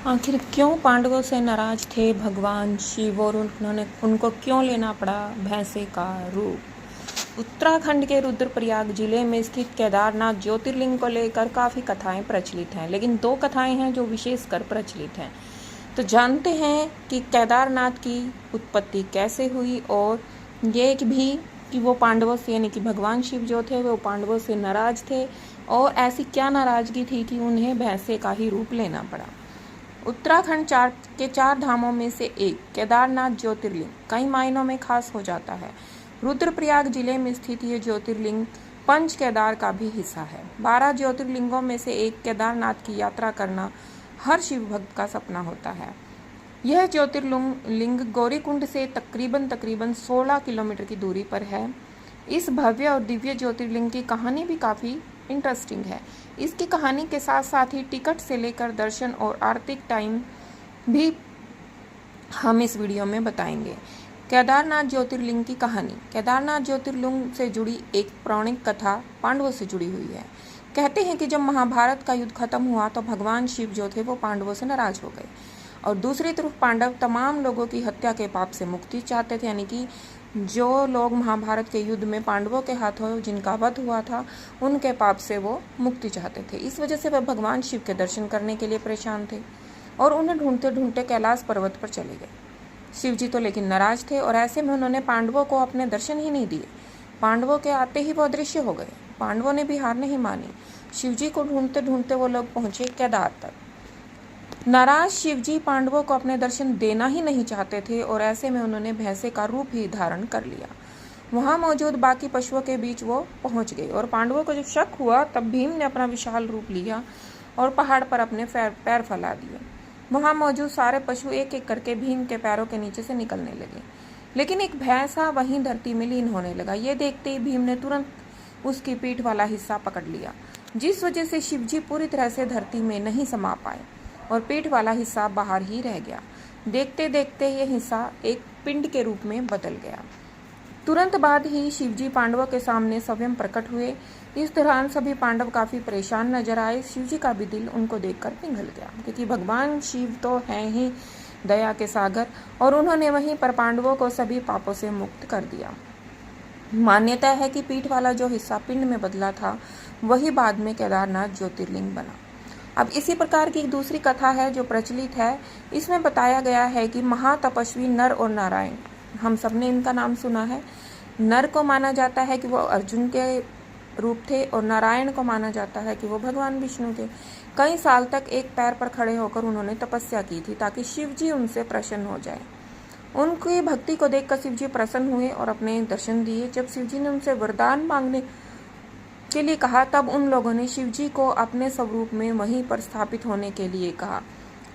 आखिर क्यों पांडवों से नाराज थे भगवान शिव और उन्होंने उनको क्यों लेना पड़ा भैंसे का रूप। उत्तराखंड के रुद्रप्रयाग जिले में स्थित केदारनाथ ज्योतिर्लिंग को लेकर काफ़ी कथाएं प्रचलित हैं, लेकिन दो कथाएं हैं जो विशेषकर प्रचलित हैं। तो जानते हैं कि केदारनाथ की उत्पत्ति कैसे हुई और ये भी कि वो पांडवों से यानी कि भगवान शिव जो थे वो पांडवों से नाराज थे और ऐसी क्या नाराजगी थी कि उन्हें भैंसे का ही रूप लेना पड़ा। उत्तराखंड के चार धामों में से एक केदारनाथ ज्योतिर्लिंग कई मायनों में खास हो जाता है। रुद्रप्रयाग जिले में स्थित ये ज्योतिर्लिंग पंच केदार का भी हिस्सा है। 12 ज्योतिर्लिंगों में से एक केदारनाथ की यात्रा करना हर शिव भक्त का सपना होता है। यह ज्योतिर्लिंग गौरीकुंड से तकरीबन 16 किलोमीटर की दूरी पर है। इस भव्य और दिव्य ज्योतिर्लिंग की कहानी भी काफ़ी इंटरेस्टिंग है। इसकी कहानी के साथ साथ ही टिकट से लेकर दर्शन और आरती टाइम भी हम इस वीडियो में बताएंगे। केदारनाथ ज्योतिर्लिंग की कहानी। केदारनाथ ज्योतिर्लिंग से जुड़ी एक पौराणिक कथा पांडवों से जुड़ी हुई है। कहते हैं कि जब महाभारत का युद्ध खत्म हुआ तो भगवान शिव जो थे वो पांडवों से नाराज हो गए और दूसरी तरफ पांडव तमाम लोगों की हत्या के पाप से मुक्ति चाहते थे, यानी कि जो लोग महाभारत के युद्ध में पांडवों के हाथों जिनका वध हुआ था उनके पाप से वो मुक्ति चाहते थे। इस वजह से वह भगवान शिव के दर्शन करने के लिए परेशान थे और उन्हें ढूंढते ढूंढते कैलाश पर्वत पर चले गए। शिव जी तो लेकिन नाराज थे और ऐसे में उन्होंने पांडवों को अपने दर्शन ही नहीं दिए। पांडवों के आते ही वो अदृश्य हो गए। पांडवों ने भी हार नहीं मानी। शिव जी को ढूंढते ढूंढते वो लोग पहुंचे केदार तक। नाराज शिवजी पांडवों को अपने दर्शन देना ही नहीं चाहते थे और ऐसे में उन्होंने भैंसे का रूप ही धारण कर लिया। वहां मौजूद बाकी पशुओं के बीच वो पहुंच गए और पांडवों को जब शक हुआ तब भीम ने अपना विशाल रूप लिया और पहाड़ पर अपने पैर फैला दिए। वहां मौजूद सारे पशु एक एक करके भीम के पैरों के नीचे से निकलने लगे, लेकिन एक भैंसा वहीं धरती में लीन होने लगा। ये देखते ही भीम ने तुरंत उसकी पीठ वाला हिस्सा पकड़ लिया, जिस वजह से शिवजी पूरी तरह से धरती में नहीं समा पाए और पीठ वाला हिस्सा बाहर ही रह गया। देखते देखते यह हिस्सा एक पिंड के रूप में बदल गया। तुरंत बाद ही शिवजी पांडवों के सामने स्वयं प्रकट हुए। इस दौरान सभी पांडव काफी परेशान नजर आए। शिवजी का भी दिल उनको देखकर पिघल गया, क्योंकि भगवान शिव तो हैं ही दया के सागर और उन्होंने वहीं पर पांडवों को सभी पापों से मुक्त कर दिया। मान्यता है कि पीठ वाला जो हिस्सा पिंड में बदला था वही बाद में केदारनाथ ज्योतिर्लिंग बना। अब इसी प्रकार की एक दूसरी कथा है जो प्रचलित है। इसमें बताया गया है कि महातपस्वी नर और नारायण, हम सबने इनका नाम सुना है। नर को माना जाता है कि वो अर्जुन के रूप थे और नारायण को माना जाता है कि वो भगवान विष्णु के। कई साल तक एक पैर पर खड़े होकर उन्होंने तपस्या की थी ताकि शिव जी उनसे प्रसन्न हो जाए। उनकी भक्ति को देखकर शिव जी प्रसन्न हुए और अपने दर्शन दिए। जब शिव जी ने उनसे वरदान मांगने के लिए कहा तब उन लोगों ने शिवजी को अपने स्वरूप में वहीं पर स्थापित होने के लिए कहा।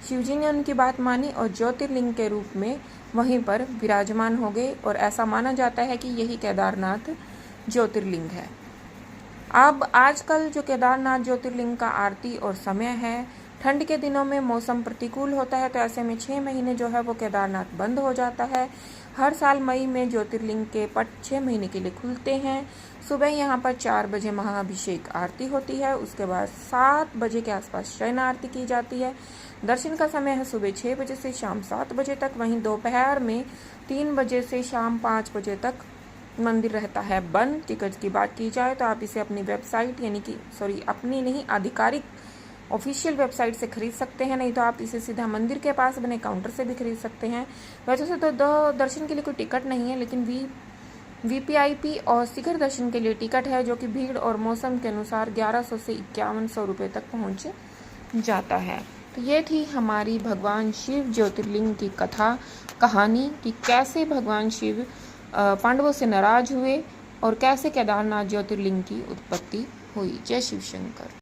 शिवजी ने उनकी बात मानी और ज्योतिर्लिंग के रूप में वहीं पर विराजमान हो गए और ऐसा माना जाता है कि यही केदारनाथ ज्योतिर्लिंग है। अब आजकल जो केदारनाथ ज्योतिर्लिंग का आरती और समय है, ठंड के दिनों में मौसम प्रतिकूल होता है तो ऐसे में 6 महीने जो है वो केदारनाथ बंद हो जाता है। हर साल मई में ज्योतिर्लिंग के पट 6 महीने के लिए खुलते हैं। सुबह यहाँ पर 4 बजे महाअभिषेक आरती होती है, उसके बाद 7 बजे के आसपास शयन आरती की जाती है। दर्शन का समय है सुबह 6 बजे से शाम 7 बजे तक। वहीं दोपहर में 3 बजे से शाम 5 बजे तक मंदिर रहता है बंद। टिकट की बात की जाए तो आप इसे अपनी वेबसाइट अपनी नहीं आधिकारिक ऑफिशियल वेबसाइट से खरीद सकते हैं, नहीं तो आप इसे सीधा मंदिर के पास बने काउंटर से भी खरीद सकते हैं। वैसे तो दर्शन के लिए कोई टिकट नहीं है, लेकिन वीपीआईपी और शिखर दर्शन के लिए टिकट है, जो कि भीड़ और मौसम के अनुसार 1100 से 5100 रुपये तक पहुंच जाता है। तो ये थी हमारी भगवान शिव ज्योतिर्लिंग की कहानी कि कैसे भगवान शिव पांडवों से नाराज हुए और कैसे केदारनाथ ज्योतिर्लिंग की उत्पत्ति हुई। जय शिव शंकर।